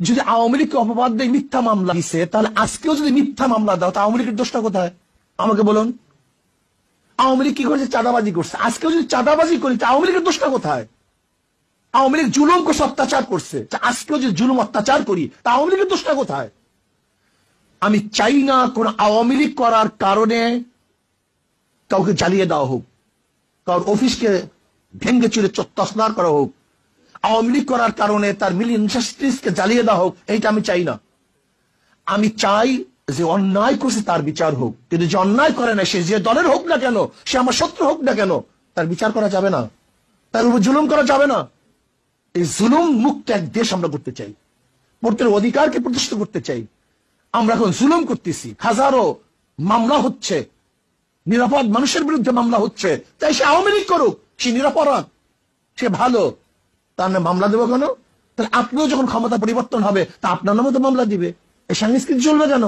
যদি আওয়ামী লীগকে অপবাদ দিয়ে মিথ্যা মামলা দিছে, তাহলে আজকেও যদি মিথ্যা মামলা দাও, তা আওয়ামী লীগের দোষটা কোথায় আমাকে বলুন? আওয়ামী লীগ কি করেছে? চাঁদাবাজি করছে। আজকেও যদি চাঁদাবাজি করি, তা আওয়ামী লীগের দোষটা কোথায়? আওয়ামী লীগ জুলুম করছে, অত্যাচার করছে। আজকেও যদি জুলুম অত্যাচার করি, তা আওয়ামী লীগের দোষটা কোথায়? আমি চাই না কোন আওয়ামী লীগ করার কারণে কাউকে জ্বালিয়ে দেওয়া হোক, কারোর অফিসকে ভেঙ্গে চুরে তছনছ করা হোক, আওয়ামী লীগ করার কারণে তার মিল ইন্ডাস্ট্রিজকে জ্বালিয়ে দেওয়া হোক। এইটা আমি চাই না। আমি চাই যে অন্যায় করছে তার বিচার হোক, কিন্তু যে অন্যায় করে না, সে যে দলের হোক না কেন, সে আমার শত্রু হোক না কেন, তার বিচার করা যাবে না, তার উপর জুলুম করা যাবে না। এই জুলুম মুক্ত এক দেশ আমরা করতে চাই, ভোটের অধিকারকে প্রতিষ্ঠিত করতে চাই। আমরা এখন জুলুম করতেছি, হাজারো মামলা হচ্ছে, নিরাপদ মানুষের বিরুদ্ধে মামলা হচ্ছে। তাই সে আওয়ামী লীগ করুক, সে নিরাপরাধ, সে ভালো, তার নামে মামলা দেবো কেন? তাহলে আপনিও যখন ক্ষমতা পরিবর্তন হবে, তা আপনার নামে তো মামলা দিবে। এই সংস্কৃতি চলবে কেন?